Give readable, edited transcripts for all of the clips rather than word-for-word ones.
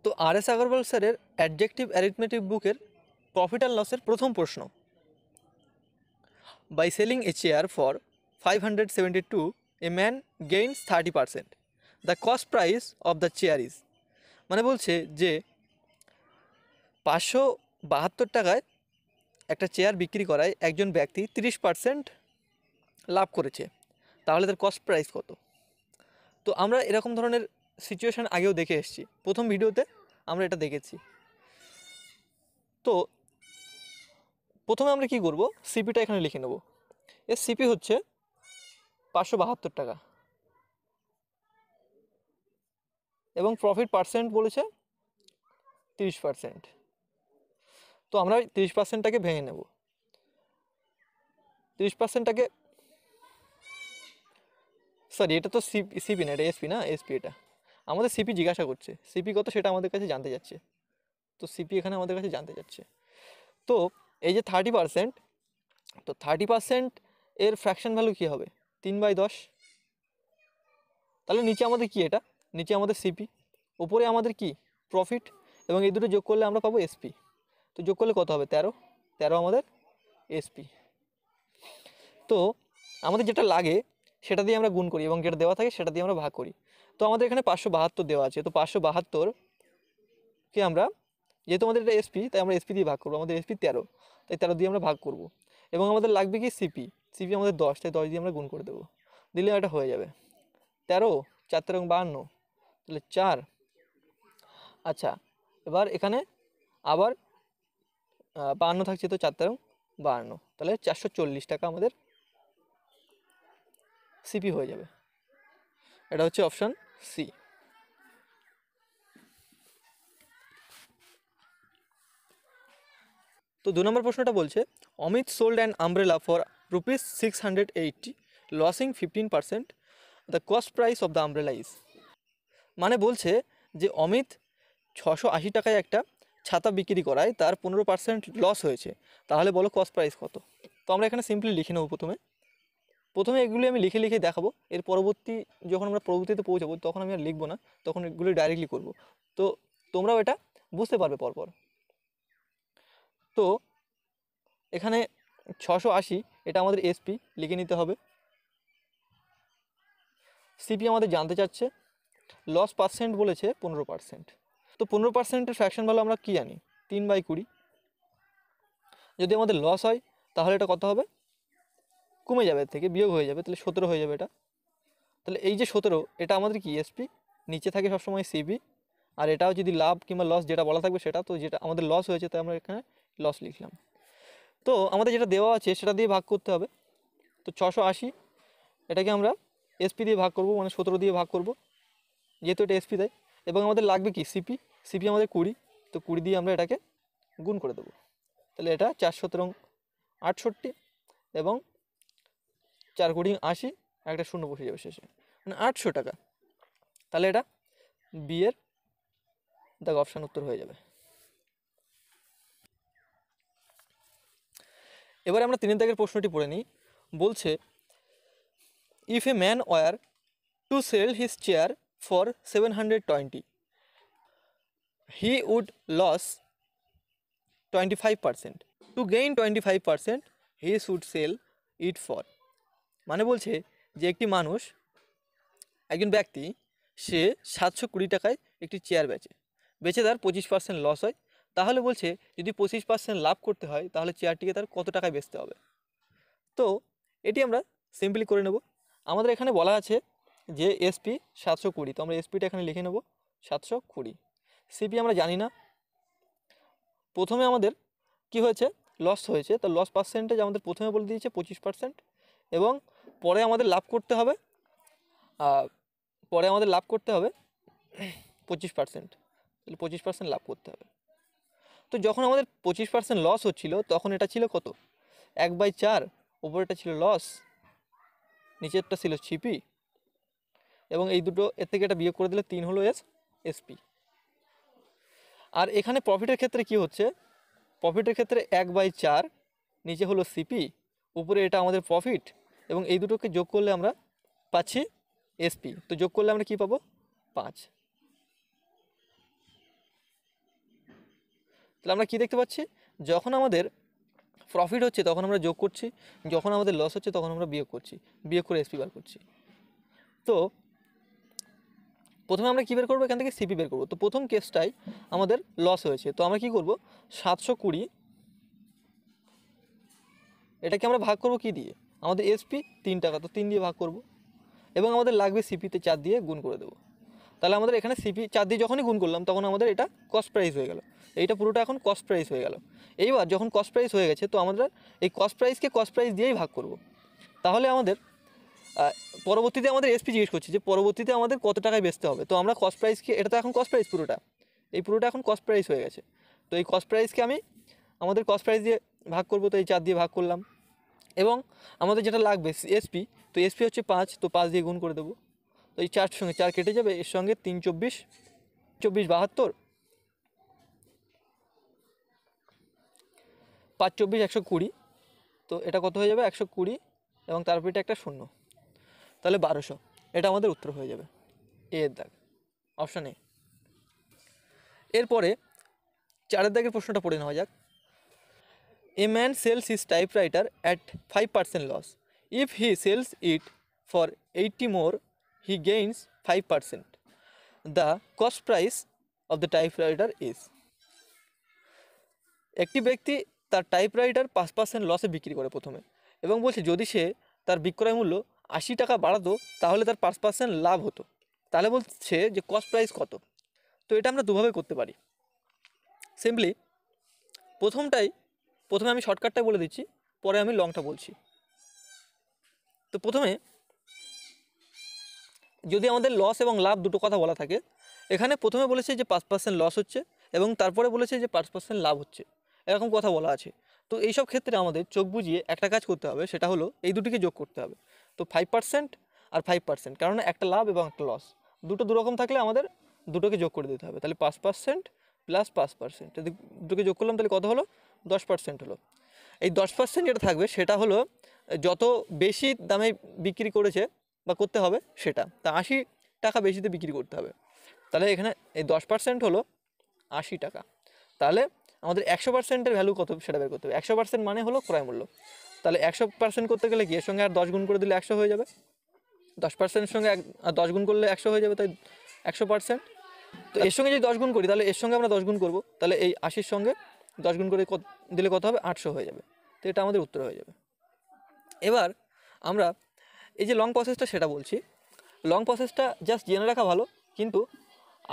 তো আর.এস. আগরওয়াল স্যারের adjective arithmetic বুকের প্রফিট অ্যান্ড লসের প্রথম প্রশ্ন, by selling a chair for 572 a man gains 30%, the cost price of the chair is. মানে বলছে যে 572 টাকায় একটা চেয়ার বিক্রি করায় একজন ব্যক্তি 30% লাভ করেছে, তাহলে তার কস্ট প্রাইস কত? তো আমরা এরকম ধরনের সিচুয়েশান আগেও দেখে এসেছি, প্রথম ভিডিওতে আমরা এটা দেখেছি। তো প্রথমে আমরা কি করব, সিপিটা এখানে লিখে নেব। এর সিপি হচ্ছে 572 টাকা এবং প্রফিট পার্সেন্ট বলেছে 30%। তো আমরা 30%টাকে ভেঙে নেব। 30%টাকে, সরি এটা তো সিপি না, এটা এসপি না, এসপি। এটা আমাদের সিপি জিজ্ঞাসা করছে, সিপি কত সেটা আমাদের কাছে জানতে যাচ্ছে। তো সিপি এখানে আমাদের কাছে জানতে যাচ্ছে। তো এই যে 30%, তো 30% এর ফ্র্যাকশন ভ্যালু কী হবে? 3/10। তাহলে নিচে আমাদের কি, এটা নিচে আমাদের সিপি, উপরে আমাদের কি প্রফিট, এবং এই দুটো যোগ করলে আমরা পাবো এসপি। তো যোগ করলে কত হবে? 13 আমাদের এসপি। তো আমাদের যেটা লাগে সেটা দিয়ে আমরা গুণ করি এবং যেটা দেওয়া থাকে সেটা দিয়ে আমরা ভাগ করি। তো আমাদের এখানে 572 দেওয়া আছে, তো 572কে আমরা, যেহেতু আমাদের এটা এসপি তাই আমরা এসপি দিয়ে ভাগ করবো। আমাদের এসপি 13, তাই 13 দিয়ে আমরা ভাগ করব। এবং আমাদের লাগবে কি সিপি, সিপি আমাদের 10, তাই 10 দিয়ে আমরা গুণ করে দেবো, দিলে এটা হয়ে যাবে 13, 4 এবং 52, তাহলে 4। আচ্ছা, এবার এখানে আবার 52 থাকছে, তো 4 এবং 52, তাহলে 440 টাকা আমাদের সিপি হয়ে যাবে। এটা হচ্ছে অপশান সি। তো 2 নম্বর প্রশ্নটা বলছে, Amit sold an umbrella for ₹680, losing 15%, the cost price of the umbrella is. মানে বলছে যে অমিত 680 টাকায় একটা ছাতা বিক্রি করায় তার 15% লস হয়েছে, তাহলে বলো কস্ট প্রাইস কত? তো আমরা এখানে সিম্পলি লিখে নেব। প্রথমে এগুলি আমি লিখে লিখে দেখাবো, এর পরবর্তী যখন আমরা পরবর্তীতে পৌঁছাবো তখন আমি আর লিখবো না, তখন এগুলি ডাইরেক্টলি করব। তো তোমরাও এটা বুঝতে পারবে পরপর। তো এখানে 680 এটা আমাদের এসপি লিখে নিতে হবে। সিপি আমাদের জানতে চাচ্ছে, লস পার্সেন্ট বলেছে 15%। তো 15%-এর ফ্র্যাকশন ভ্যালু আমরা কী জানি? 3/20। যদি আমাদের লস হয় তাহলে এটা কত হবে? কমে যাবে, এর থেকে বিয়োগ হয়ে যাবে, তাহলে 17 হয়ে যাবে এটা। তাহলে এই যে 17, এটা আমাদের কি এসপি, নিচে থাকে সবসময় সিপি, আর এটাও যদি লাভ কিংবা লস যেটা বলা থাকবে সেটা। তো যেটা আমাদের লস হয়েছে তাই আমরা এখানে লস লিখলাম। তো আমাদের যেটা দেওয়া আছে সেটা দিয়ে ভাগ করতে হবে। তো 680 এটাকে আমরা এসপি দিয়ে ভাগ করব, মানে 17 দিয়ে ভাগ করব, যেহেতু এটা এসপি দেয়। এবং আমাদের লাগবে কি সিপি, সিপি আমাদের 20, তো 20 দিয়ে আমরা এটাকে গুণ করে দেবো। তাহলে এটা 417 68 এবং 4 × 80, একটা শূন্য বসে যাবে শেষে, মানে 800 টাকা। তাহলে এটা বিয়ের দাগ অপশান উত্তর হয়ে যাবে। এবারে আমরা 3 দাগের প্রশ্নটি পড়ে নিই। বলছে, if a man were to sell his chair for 720, he would lose 25%, to gain 25% he should sell it for. মানে বলছে যে একটি মানুষ, একজন ব্যক্তি, সে 720 টাকায় একটি চেয়ার বেচে তার 25% লস হয়, তাহলে বলছে যদি 25% লাভ করতে হয় তাহলে চেয়ারটিকে তার কত টাকায় বেচতে হবে? তো এটি আমরা সিম্পলি করে নেব। আমাদের এখানে বলা আছে যে এসপি 720, তো আমরা এসপিটা এখানে লিখে নেব 720। সিপি আমরা জানি না। প্রথমে আমাদের কি হয়েছে? লস হয়েছে, তো লস পার্সেন্টেজ আমাদের প্রথমে বলে দিয়েছে 25%, এবং পরে আমাদের লাভ করতে হবে 25%, তাহলে 25% লাভ করতে হবে। তো যখন আমাদের 25% লস হচ্ছিল তখন এটা ছিল কত? 1/4, উপরেটা ছিল লস, নিচেরটা ছিল সিপি, এবং এই দুটো এর থেকে এটা বিয়োগ করে দিলে 3 হলো এসপি। আর এখানে প্রফিটের ক্ষেত্রে কি হচ্ছে? প্রফিটের ক্ষেত্রে 1/4, নিচে হলো সিপি, উপরে এটা আমাদের প্রফিট, এবং এই দুটোকে যোগ করলে আমরা পাচ্ছি এসপি। তো যোগ করলে আমরা কি পাবো? 5। তাহলে আমরা কী দেখতে পাচ্ছি, যখন আমাদের প্রফিট হচ্ছে তখন আমরা যোগ করছি, যখন আমাদের লস হচ্ছে তখন আমরা বিয়োগ করছি, বিয়োগ করে এসপি বার করছি। তো প্রথমে আমরা কী বের করবো, এখান থেকে সিপি বের করবো। তো প্রথম কেসটাই আমাদের লস হয়েছে, তো আমরা কী করব, 720 এটাকে আমরা ভাগ করব কি দিয়ে, আমাদের এসপি 3 টাকা, তো 3 দিয়ে ভাগ করব, এবং আমাদের লাগবে সিপিতে 4 দিয়ে গুণ করে দেবো। তাহলে আমাদের এখানে সিপি 4 দিয়ে যখনই গুণ করলাম তখন আমাদের এটা কস্ট প্রাইস হয়ে গেল, এইটা পুরোটা এখন কস্ট প্রাইস হয়ে গেল। এইবার যখন কস্ট প্রাইস হয়ে গেছে তো আমরা এই কস্ট প্রাইসকে কস্ট প্রাইস দিয়েই ভাগ করব। তাহলে আমাদের পরবর্তীতে আমাদের এসপি জিজ্ঞেস করছে যে পরবর্তীতে আমাদের কত টাকায় বেচতে হবে। তো আমরা কস্ট প্রাইসকে, এটা তো এখন কস্ট প্রাইস পুরোটা, এই পুরোটা এখন কস্ট প্রাইস হয়ে গেছে। তো এই কস্ট প্রাইসকে আমি আমাদের কস্ট প্রাইস দিয়ে ভাগ করব, তো এই 4 দিয়ে ভাগ করলাম। এবং আমাদের যেটা লাগবে এসপি, তো এসপি হচ্ছে 5, তো 5 দিয়ে গুণ করে দেবো। তো এই 4 সঙ্গে 4 কেটে যাবে, এর সঙ্গে 3 24 24 72, 5 24 120, তো এটা কত হয়ে যাবে 120, এবং তারপর এটা একটা শূন্য, তাহলে 1200। এটা আমাদের উত্তর হয়ে যাবে, এর দাগ, অপশান এ। এরপরে 4 দাগের প্রশ্নটা পড়ে নেওয়া যাক। A man sells his typewriter at 5% loss. If he sells it for 80 more, he gains 5%. The cost price of the typewriter is. একটি ব্যক্তি তার টাইপরাইটার 5% লসে বিক্রি করে প্রথমে, এবং বলছে যদি সে তার বিক্রয় মূল্য 80 টাকা বাড়াতো তাহলে তার 5% লাভ হতো। তাহলে বলছে যে কস্ট প্রাইস কত। তো এটা আমরা দুভাবে করতে পারি। সিম্পলি প্রথমে আমি শর্টকাটটা বলে দিচ্ছি, পরে আমি লংটা বলছি। তো প্রথমে যদি আমাদের লস এবং লাভ দুটো কথা বলা থাকে, এখানে প্রথমে বলেছে যে 5% লস হচ্ছে এবং তারপরে বলেছে যে 5% লাভ হচ্ছে, এরকম কথা বলা আছে। তো এইসব ক্ষেত্রে আমাদের চোখ বুঝিয়ে একটা কাজ করতে হবে, সেটা হলো এই দুটিকে যোগ করতে হবে। তো 5% আর 5%, কারণ একটা লাভ এবং একটা লস দুটো দুরকম থাকলে আমাদের দুটোকে যোগ করে দিতে হবে। তাহলে 5% প্লাস 5%, যদি দুটোকে যোগ করলাম তাহলে কত হলো, 10% হলো। এই 10% যেটা থাকবে সেটা হলো যত বেশি দামে বিক্রি করেছে বা করতে হবে সেটা, তা 80 টাকা বেশিতে বিক্রি করতে হবে। তাহলে এখানে এই 10% হলো 80 টাকা। তাহলে আমাদের 100%-এর ভ্যালু কত সেটা বের করতে হবে। 100% মানে হলো ক্রয় মূল্য। তাহলে 100% করতে গেলে কি এর সঙ্গে আর 10 গুণ করে দিলে 100 হয়ে যাবে। 10%-এর সঙ্গে 10 গুণ করলে 100 হয়ে যাবে, তাই 100%। তো এর সঙ্গে যদি 10 গুণ করি তাহলে এর সঙ্গে আমরা 10 গুণ করব, তাহলে এই 80-র সঙ্গে 10 গুণ করে দিলে কত হবে, 800 হয়ে যাবে। তো এটা আমাদের উত্তর হয়ে যাবে। এবার আমরা এই যে লং প্রসেসটা সেটা বলছি। লং প্রসেসটা জাস্ট জেনে রাখা ভালো, কিন্তু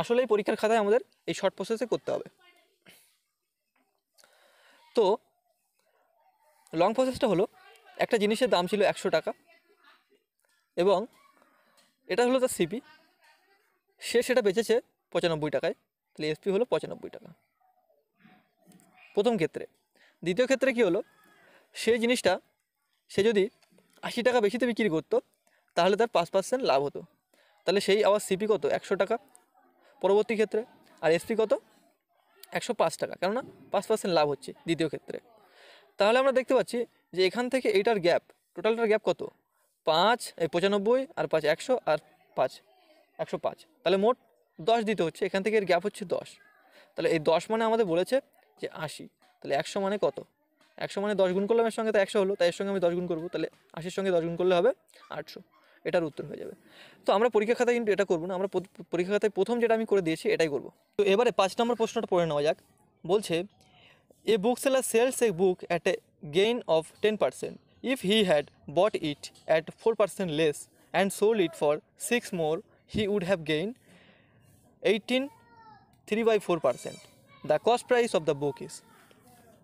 আসলে এই পরীক্ষার খাতায় আমাদের এই শর্ট প্রসেসে করতে হবে। তো লং প্রসেসটা হলো একটা জিনিসের দাম ছিল 100 টাকা এবং এটা হলো তার সিপি, সে সেটা বেচেছে 95 টাকায়, তাহলে এসপি হলো 95 টাকা প্রথম ক্ষেত্রে। দ্বিতীয় ক্ষেত্রে কি হলো, সেই জিনিসটা সে যদি 80 টাকা বেশিতে বিক্রি করতো তাহলে তার 5% লাভ হতো, তাহলে সেই আবার সিপি কত, 100 টাকা পরবর্তী ক্ষেত্রে, আর এসপি কত, 105 টাকা, কেননা 5% লাভ হচ্ছে দ্বিতীয় ক্ষেত্রে। তাহলে আমরা দেখতে পাচ্ছি যে এখান থেকে এইটার গ্যাপ, টোটালটার গ্যাপ কত, 95 আর 5 100 আর 5 105, তাহলে মোট 10 দিতে হচ্ছে, এখান থেকে এর গ্যাপ হচ্ছে 10। তাহলে এই 10 মানে আমাদের বলেছে যে 80, তাহলে 100 মানে কত, 100 মানে 10 গুণ করলাম এর সঙ্গে, তো 100 হলো, তাই এর সঙ্গে আমি 10 গুণ করবো, তাহলে 80-র সঙ্গে 10 গুণ করলে হবে 800, এটার উত্তর হয়ে যাবে। তো আমরা পরীক্ষা খাতায় কিন্তু এটা করবো না, আমরা পরীক্ষা খাতায় প্রথম যেটা আমি করে দিয়েছি এটাই করবো। তো এবারে 5 নম্বর প্রশ্নটা পড়ে নেওয়া যাক। বলছে a book seller sells a book at a gain of 10%. If he had bought it at 4% less and sold it for 6 more, he would have gained 18.3/4%. The cost price of the book is.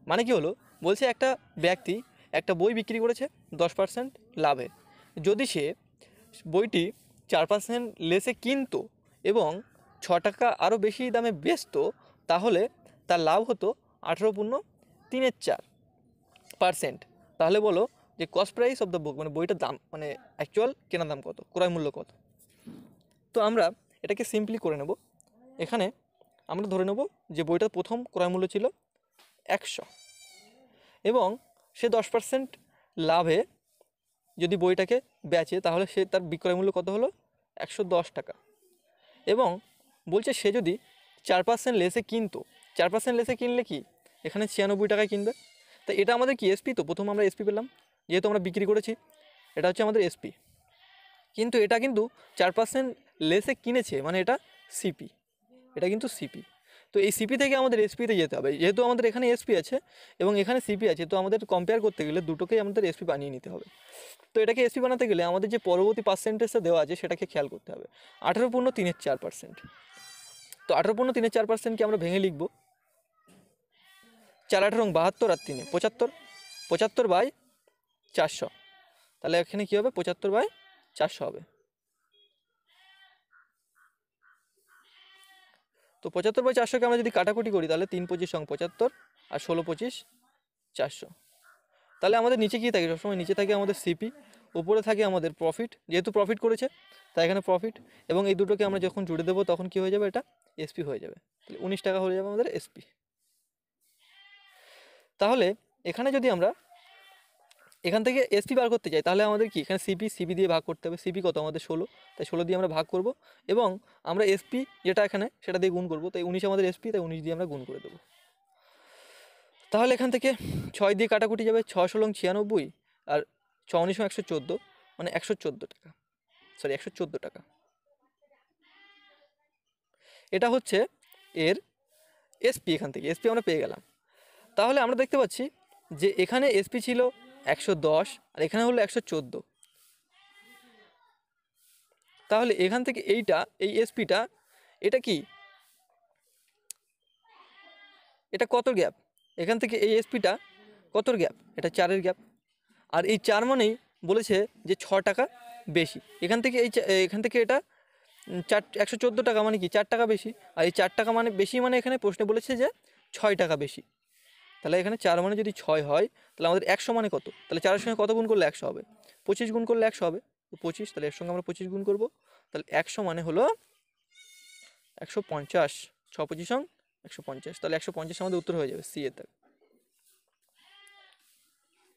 মানে কি হলো, বলছে একটা ব্যক্তি একটা বই বিক্রি করেছে 10% লাভে, যদি সে বইটি 4% লেসে কিনতো এবং 6 টাকা আরও বেশি দামে বেচতো তাহলে তার লাভ হতো 18.34%। তাহলে বলো যে cost price of the book, মানে বইটার দাম, মানে অ্যাকচুয়াল কেনার দাম কত, ক্রয় মূল্য কত। তো আমরা এটাকে সিম্পলি করে নেব। এখানে আমরা ধরে নেব যে বইটার প্রথম ক্রয় মূল্য ছিল 100 এবং সে 10% লাভে যদি বইটাকে বেচে তাহলে সে তার বিক্রয় মূল্য কত হলো, 110 টাকা। এবং বলছে সে যদি 4% লেসে কিনতো, 4% লেসে কিনলে কি এখানে 96 টাকায় কিনবে। তো এটা আমাদের কি এসপি, তো প্রথম আমরা এসপি পেলাম যেহেতু আমরা বিক্রি করেছি, এটা হচ্ছে আমাদের এসপি। কিন্তু এটা কিন্তু 4% লেসে কিনেছে, মানে এটা সিপি, এটা কিন্তু সিপি। তো এই সিপি থেকে আমাদের এসপিতে যেতে হবে, যেহেতু আমাদের এখানে এসপি আছে এবং এখানে সিপি আছে, তো আমাদের কম্পেয়ার করতে গেলে দুটোকেই আমাদের এসপি বানিয়ে নিতে হবে। তো এটাকে এসপি বানাতে গেলে আমাদের যে পরবর্তী পার্সেন্টেজটা দেওয়া আছে সেটাকে খেয়াল করতে হবে, 18.34%। তো 18.34%কে আমরা ভেঙে লিখব 4×18 = 72 আর 3 75, 75/400। তাহলে এখানে কী হবে, 75/400 হবে। তো 75/400কে আমরা যদি কাটাকুটি করি তাহলে 3×25 = 75 আর 16×25 = 400। তাহলে আমাদের নিচে কী থাকে, সবসময় নিচে থাকে আমাদের সিপি, উপরে থাকে আমাদের প্রফিট, যেহেতু প্রফিট করেছে তাই এখানে প্রফিট, এবং এই দুটোকে আমরা যখন জুড়ে দেবো তখন কি হয়ে যাবে, এটা এসপি হয়ে যাবে। তাহলে 19 টাকা হয়ে যাবে আমাদের এসপি। তাহলে এখানে যদি আমরা এখান থেকে এসপি বার করতে চাই তাহলে আমাদের কি এখানে সিপি দিয়ে ভাগ করতে হবে। সিপি কত আমাদের 16, তাই 16 দিয়ে আমরা ভাগ করব এবং আমরা এসপি যেটা এখানে সেটা দিয়ে গুণ করব। তাই 19 আমাদের এসপি, তাই 19 দিয়ে আমরা গুণ করে দেবো। তাহলে এখান থেকে 6 দিয়ে কাটাকুটি যাবে, 6 × 96 আর 6 × 114, মানে 114 টাকা, সরি 114 টাকা। এটা হচ্ছে এর এসপি, এখান থেকে এসপি আমরা পেয়ে গেলাম। তাহলে আমরা দেখতে পাচ্ছি যে এখানে এসপি ছিল 110 আর এখানে হলো 114। তাহলে এখান থেকে এইটা, এই এসপিটা, এটা কি, এটা কত গ্যাপ, এখান থেকে এই এসপিটা কতর গ্যাপ, এটা 4-এর গ্যাপ। আর এই 4 মানেই বলেছে যে 6 টাকা বেশি। এখান থেকে এখান থেকে এটা 114 টাকা মানে কি 4 টাকা বেশি, আর এই 4 টাকা মানে বেশি, মানে এখানে প্রশ্নে বলেছে যে 6 টাকা বেশি। তাহলে এখানে 4 মানে যদি 6 হয় তাহলে আমাদের 100 মানে কত, তাহলে 4-এর সঙ্গে কত গুণ করলে 100 হবে, 25 গুণ করলে 100 হবে। তো 25, তাহলে এর সঙ্গে আমরা 25 গুণ করব, তাহলে 100 মানে হলো 150, 6 × 25 = 150, তাহলে 150 আমাদের উত্তর হয়ে যাবে সি এর।